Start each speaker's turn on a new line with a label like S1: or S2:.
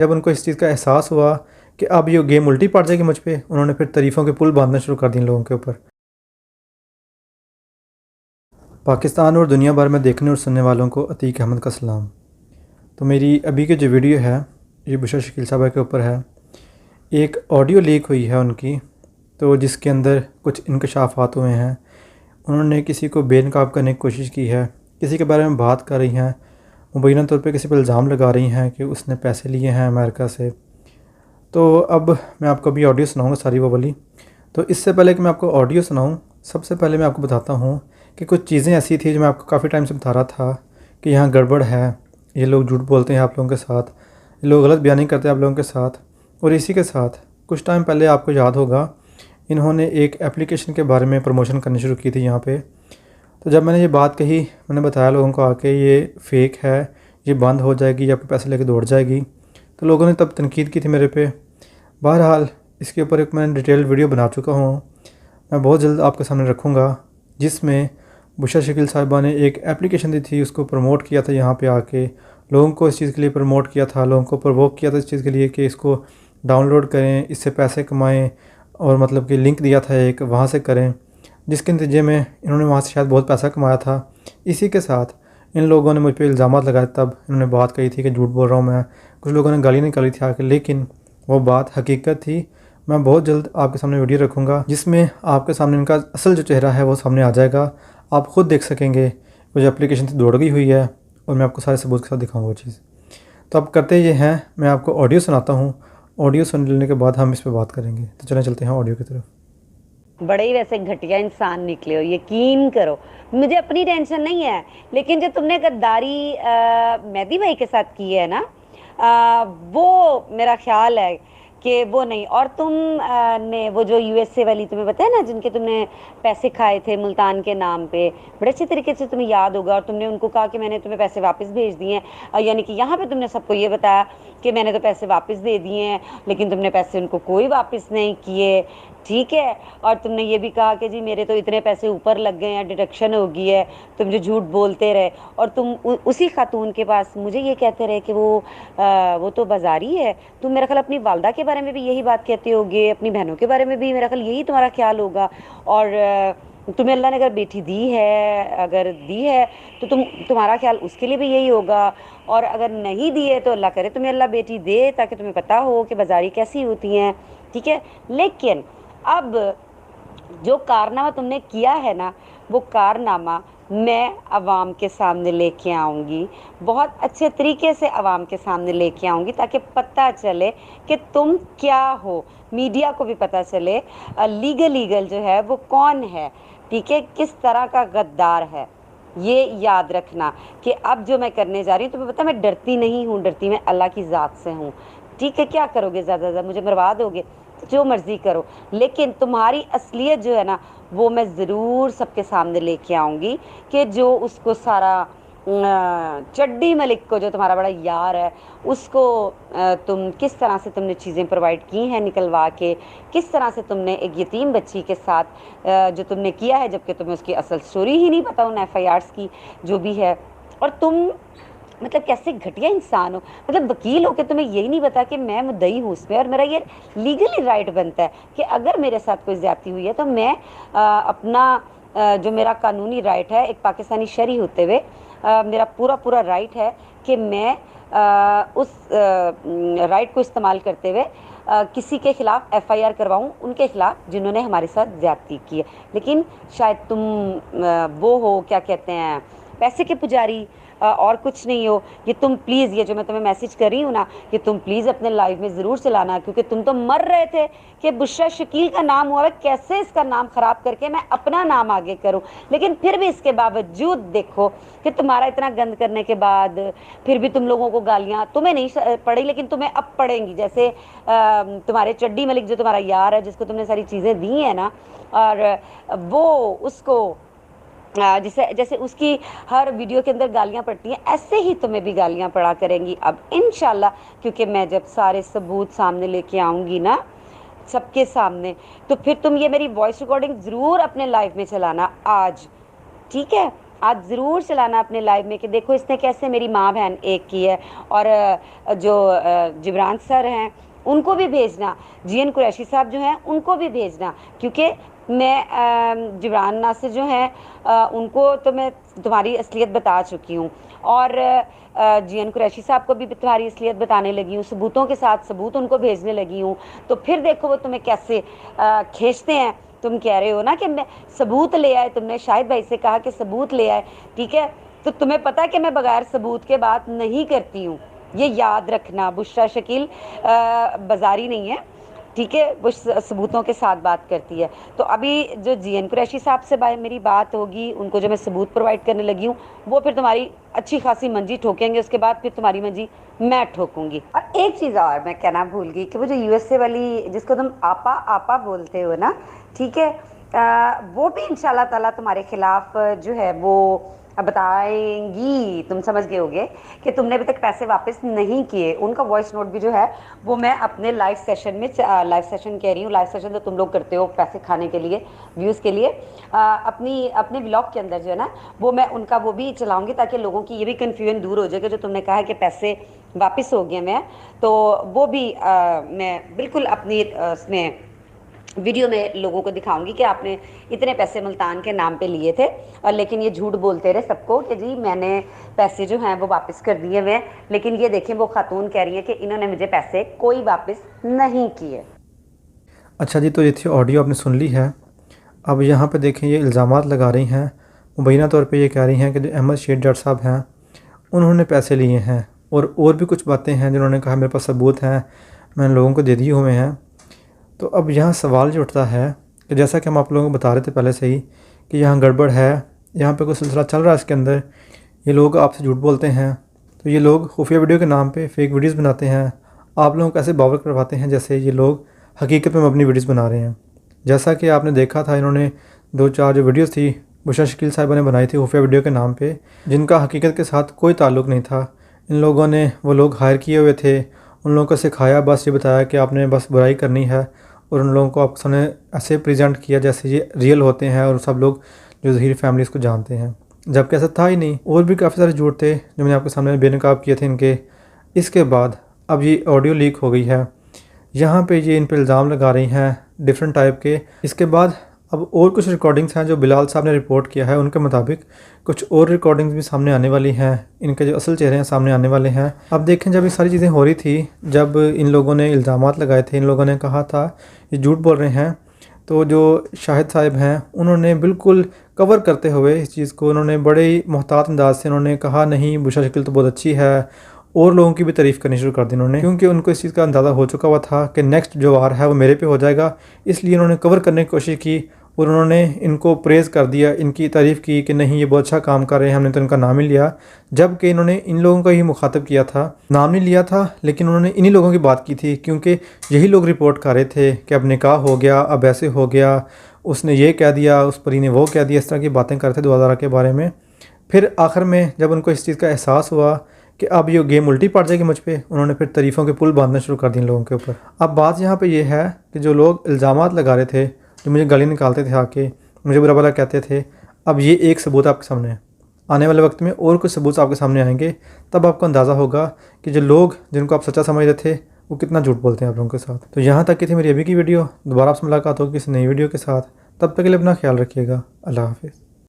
S1: जब उनको इस चीज़ का एहसास हुआ कि अब ये गेम उल्टी पड़ जाएगी मुझ पे, उन्होंने फिर तारीफ़ों के पुल बांधना शुरू कर दिए लोगों के ऊपर। पाकिस्तान और दुनिया भर में देखने और सुनने वालों को अतीक अहमद का सलाम। तो मेरी अभी की जो वीडियो है ये बुशरा शकील साहबा के ऊपर है। एक ऑडियो लीक हुई है उनकी, तो जिसके अंदर कुछ इंकशाफात हुए हैं। उन्होंने किसी को बेनकाब करने की कोशिश की है, किसी के बारे में बात कर रही हैं, मुबैना तौर पे किसी पर इल्ज़ाम लगा रही हैं कि उसने पैसे लिए हैं अमेरिका से। तो अब मैं आपको अभी ऑडियो सुनाऊंगा सारी वो वाली। तो इससे पहले कि मैं आपको ऑडियो सुनाऊं, सबसे पहले मैं आपको बताता हूं कि कुछ चीज़ें ऐसी थी जो मैं आपको काफ़ी टाइम से बता रहा था कि यहाँ गड़बड़ है, ये लोग झूठ बोलते हैं आप लोगों के साथ, ये लोग गलत बयानी करते हैं आप लोगों के साथ। और इसी के साथ कुछ टाइम पहले आपको याद होगा इन्होंने एक एप्लीकेशन के बारे में प्रमोशन करनी शुरू की थी यहाँ पे। तो जब मैंने ये बात कही, मैंने बताया लोगों को आके ये फ़ेक है, ये बंद हो जाएगी, ये आपके पैसे लेके दौड़ जाएगी, तो लोगों ने तब तनकीद की थी मेरे पे। बहरहाल इसके ऊपर एक मैं डिटेल वीडियो बना चुका हूँ, मैं बहुत जल्द आपके सामने रखूँगा, जिसमें बुशरा शकील साहिबा ने एक एप्लीकेशन दी थी, उसको प्रमोट किया था यहाँ पे आके, लोगों को इस चीज़ के लिए प्रमोट किया था, लोगों को प्रवोक किया था इस चीज़ के लिए कि इसको डाउनलोड करें, इससे पैसे कमाएं, और मतलब कि लिंक दिया था एक, वहाँ से करें, जिसके नतीजे में इन्होंने वहाँ से शायद बहुत पैसा कमाया था। इसी के साथ इन लोगों ने मुझ पर इल्ज़ाम लगाए, तब इन्होंने बात कही थी कि झूठ बोल रहा हूँ मैं, कुछ लोगों ने गाली निकाली थी आके, लेकिन वो बात हकीकत थी। मैं बहुत जल्द आपके सामने वीडियो रखूँगा जिसमें आपके सामने इनका असल जो चेहरा है वो सामने आ जाएगा, आप ख़ुद देख सकेंगे वो जो एप्लीकेशन थी दौड़ गई हुई है, और मैं आपको सारे सबूत के साथ दिखाऊँगा वो चीज़। तो अब करते ये हैं, मैं आपको ऑडियो सुनाता हूँ, ऑडियो सुन लेने के बाद हम इस पर बात करेंगे। तो चलें चलते हैं ऑडियो की तरफ।
S2: बड़े ही वैसे घटिया इंसान निकले हो, यकीन करो। मुझे अपनी टेंशन नहीं है, लेकिन जो तुमने गद्दारी मेहदी भाई के साथ की है ना, वो मेरा ख्याल है कि वो नहीं। और तुम ने वो जो यूएसए वाली तुम्हें पता है ना, जिनके तुमने पैसे खाए थे मुल्तान के नाम पे, बड़े अच्छे तरीके से तुम्हें याद होगा, और तुमने उनको कहा कि मैंने तुम्हें पैसे वापस भेज दिए हैं, यानी कि यहाँ पे तुमने सबको ये बताया कि मैंने तो पैसे वापस दे दिए हैं, लेकिन तुमने पैसे उनको कोई वापस नहीं किए, ठीक है। और तुमने ये भी कहा कि जी मेरे तो इतने पैसे ऊपर लग गए हैं, डिडक्शन हो गई है, तुम जो झूठ बोलते रहे। और तुम उसी खातून के पास मुझे ये कहते रहे कि वो तो बाजारी है। तुम मेरा ख्याल अपनी वालदा के बारे में भी यही बात कहते होगे, अपनी बहनों के बारे में भी मेरा ख्याल यही तुम्हारा ख्याल होगा। और तुम्हें अल्लाह ने अगर बेटी दी है, अगर दी है तो तुम्हारा ख्याल उसके लिए भी यही होगा। और अगर नहीं दी है तो अल्लाह करे तुम्हें अल्लाह बेटी दे, ताकि तुम्हें पता हो कि बाजारी कैसी होती हैं, ठीक है। लेकिन अब जो कारनामा तुमने किया है ना, वो कारनामा मैं अवाम के सामने लेके आऊँगी, बहुत अच्छे तरीके से अवाम के सामने लेके आऊँगी, ताकि पता चले कि तुम क्या हो, मीडिया को भी पता चले लीगल जो है वो कौन है, ठीक है, किस तरह का गद्दार है। ये याद रखना कि अब जो मैं करने जा रही हूँ, तुम्हें पता मैं डरती नहीं हूँ, डरती मैं अल्लाह की ज़ात से हूँ, ठीक है। क्या करोगे, ज़्यादा ज़्यादा मुझे मरवा दोगे, जो मर्जी करो, लेकिन तुम्हारी असलियत जो है ना वो मैं ज़रूर सबके सामने लेके आऊँगी, कि जो उसको सारा चड्डी मलिक को, जो तुम्हारा बड़ा यार है, उसको तुम किस तरह से तुमने चीज़ें प्रोवाइड की हैं निकलवा के, किस तरह से तुमने एक यतीम बच्ची के साथ जो तुमने किया है, जबकि तुम्हें उसकी असल स्टोरी ही नहीं पता, उन FIRs की जो भी है। और तुम मतलब कैसे घटिया इंसान हो, मतलब वकील हो के तुम्हें यही नहीं पता कि मैं मुद्दई हूँ उसमें, और मेरा ये लीगली राइट बनता है कि अगर मेरे साथ कोई ज्यादती हुई है तो मैं अपना जो मेरा कानूनी राइट है एक पाकिस्तानी शहरी होते हुए, मेरा पूरा राइट है कि मैं उस राइट को इस्तेमाल करते हुए किसी के खिलाफ FIR करवाऊं, उनके खिलाफ जिन्होंने हमारे साथ ज्यादती की है। लेकिन शायद तुम वो हो, क्या कहते हैं, पैसे के पुजारी, और कुछ नहीं हो। ये तुम प्लीज़, ये जो मैं तुम्हें मैसेज कर रही हूँ ना, ये तुम प्लीज़ अपने लाइफ में ज़रूर चलाना, क्योंकि तुम तो मर रहे थे कि बुशरा शकील का नाम हुआ है, कैसे इसका नाम ख़राब करके मैं अपना नाम आगे करूँ। लेकिन फिर भी इसके बावजूद देखो कि तुम्हारा इतना गंद करने के बाद फिर भी तुम लोगों को गालियाँ तुम्हें नहीं पड़ी, लेकिन तुम्हें अब पड़ेंगी। जैसे तुम्हारे चड्डी मलिक जो तुम्हारा यार है, जिसको तुमने सारी चीज़ें दी हैं ना, और वो उसको जैसे जैसे उसकी हर वीडियो के अंदर गालियां पड़ती हैं, ऐसे ही तुम्हें भी गालियां पड़ा करेंगी अब इंशाल्लाह। क्योंकि मैं जब सारे सबूत सामने लेके आऊँगी ना सबके सामने, तो फिर तुम ये मेरी वॉइस रिकॉर्डिंग ज़रूर अपने लाइफ में चलाना आज, ठीक है। आज ज़रूर चलाना अपने लाइव में कि देखो इसने कैसे मेरी माँ बहन एक की है। और जो जिब्रान सर हैं उनको भी भेजना, जीएन कुरैशी साहब जो हैं उनको भी भेजना, क्योंकि मैं जिब्रान नासिर जो हैं उनको तो मैं तुम्हारी असलियत बता चुकी हूँ, और जीएन कुरैशी साहब को भी तुम्हारी असलियत बताने लगी हूँ, सबूतों के साथ सबूत उनको भेजने लगी हूँ। तो फिर देखो वो तुम्हें कैसे खींचते हैं। तुम कह रहे हो ना कि मैं सबूत ले आए, तुमने शाहिद भाई से कहा कि सबूत ले आए, ठीक है, तो तुम्हें पता है कि मैं बगैर सबूत के बात नहीं करती हूँ, ये याद रखना। बुशरा शकील बाजारी नहीं है, ठीक है, वो सबूतों के साथ बात करती है। तो अभी जो जीएन कुरैशी साहब से मेरी बात होगी, उनको जो मैं सबूत प्रोवाइड करने लगी हूँ, वो फिर तुम्हारी अच्छी खासी मंजी ठोकेंगे, उसके बाद फिर तुम्हारी मंजी मैं ठोकूंगी। और एक चीज़ और मैं कहना भूल गई कि वो जो यूएसए वाली जिसको तुम आपा आपा बोलते हो ना, ठीक है, वो भी इंशाल्लाह ताला तुम्हारे खिलाफ जो है वो बताएंगी। तुम समझ गए होगे कि तुमने अभी तक पैसे वापस नहीं किए। उनका वॉइस नोट भी जो है वो मैं अपने लाइव सेशन में, लाइव सेशन कह रही हूँ, लाइव सेशन तो तुम लोग करते हो पैसे खाने के लिए, व्यूज़ के लिए, अपने व्लॉग के अंदर जो है ना वो मैं उनका वो भी चलाऊंगी, ताकि लोगों की ये भी कन्फ्यूजन दूर हो जाए कि जो तुमने कहा है कि पैसे वापस हो गए मैं, तो वो भी मैं बिल्कुल अपनी उसमें वीडियो में लोगों को दिखाऊंगी कि आपने इतने पैसे मुल्तान के नाम पे लिए थे, और लेकिन ये झूठ बोलते रहे सबको कि जी मैंने पैसे जो हैं वो वापस कर दिए हुए, लेकिन ये देखें वो खातून कह रही है कि इन्होंने मुझे पैसे कोई वापस नहीं किए।
S1: अच्छा जी, तो ये थी ऑडियो आपने सुन ली है। अब यहाँ पे देखें ये इल्ज़ामात लगा रही हैं, मुबैना तौर पे ये कह रही हैं कि जो अहमद शेख जट साहब हैं उन्होंने पैसे लिए हैं, और भी कुछ बातें हैं जिन्होंने कहा मेरे पास सबूत हैं, मैंने लोगों को दे दिए हुए हैं। तो अब यहाँ सवाल जो उठता है कि जैसा कि हम आप लोगों को बता रहे थे पहले से ही कि यहाँ गड़बड़ है, यहाँ पे कोई सिलसिला चल रहा है, इसके अंदर ये लोग आपसे झूठ बोलते हैं। तो ये लोग खुफिया वीडियो के नाम पे फेक वीडियोस बनाते हैं, आप लोगों को ऐसे बावर करवाते हैं जैसे ये लोग हकीकत में अपनी वीडियोस बना रहे हैं। जैसा कि आपने देखा था, इन्होंने 2-4 जो वीडियोस थी बुशरा शकील साहिबा ने बनाई थी खुफिया वीडियो के नाम पे, जिनका हकीकत के साथ कोई ताल्लुक़ नहीं था। इन लोगों ने वो लोग हायर किए हुए थे, उन लोगों को सिखाया, बस ये बताया कि आपने बस बुराई करनी है, और उन लोगों को आपके सामने ऐसे प्रेजेंट किया जैसे ये रियल होते हैं और सब लोग जो ज़हीर फैमिली इसको जानते हैं, जबकि ऐसा था ही नहीं। और भी काफ़ी सारे झूठ थे जो मैंने आपके सामने बेनकाब किए थे इनके। इसके बाद अब ये ऑडियो लीक हो गई है, यहाँ पे ये इन पर इल्ज़ाम लगा रही हैं डिफरेंट टाइप के। इसके बाद अब और कुछ रिकॉर्डिंग्स हैं जो बिलाल साहब ने रिपोर्ट किया है, उनके मुताबिक कुछ और रिकॉर्डिंग्स भी सामने आने वाली हैं, इनके जो असल चेहरे हैं सामने आने वाले हैं। अब देखें, जब ये सारी चीज़ें हो रही थी, जब इन लोगों ने इल्ज़ामात लगाए थे, इन लोगों ने कहा था ये झूठ बोल रहे हैं, तो जो शाहिद साहब हैं उन्होंने बिल्कुल कवर करते हुए इस चीज़ को, उन्होंने बड़े ही मोहतात अंदाज से उन्होंने कहा नहीं बुशरा शकील तो बहुत अच्छी है, और लोगों की भी तारीफ़ करनी शुरू कर दी उन्होंने, क्योंकि उनको इस चीज़ का अंदाज़ा हो चुका हुआ था कि नेक्स्ट जो वार है वो मेरे पे हो जाएगा। इसलिए उन्होंने कवर करने की कोशिश की और उन्होंने इनको प्रेज़ कर दिया, इनकी तारीफ़ की कि नहीं ये बहुत अच्छा काम कर रहे हैं, हमने तो इनका नाम ही लिया, जबकि इन्होंने इन लोगों का ही मुखातब किया था, नाम नहीं लिया था, लेकिन उन्होंने इन्हीं लोगों की बात की थी, क्योंकि यही लोग रिपोर्ट कर रहे थे कि अब निकाह हो गया, अब ऐसे हो गया, उसने ये कह दिया, उस परी ने वो कह दिया, इस तरह की बातें कर रहे थे दुआदारा के बारे में। फिर आखिर में जब उनको इस चीज़ का एहसास हुआ कि अब ये गेम उल्टी पड़ जाएगी मुझ पे, उन्होंने फिर तारीफ़ों के पुल बांधना शुरू कर दिए लोगों के ऊपर। अब बात यहाँ पे ये है कि जो लोग इल्ज़ामात लगा रहे थे, जो मुझे गाली निकालते थे आके, मुझे बुरा भला कहते थे, अब ये एक सबूत आपके सामने है। आने वाले वक्त में और कुछ सबूत आपके सामने आएंगे, तब आपको अंदाज़ा होगा कि जो लोग जिनको आप सच्चा समझ रहे थे वो कितना झूठ बोलते हैं आप लोगों के साथ। तो यहाँ तक की थी मेरी अभी की वीडियो। दोबारा आपसे मुलाकात होगी किसी नई वीडियो के साथ, तब तक के लिए अपना ख्याल रखिएगा। अल्लाह हाफिज़।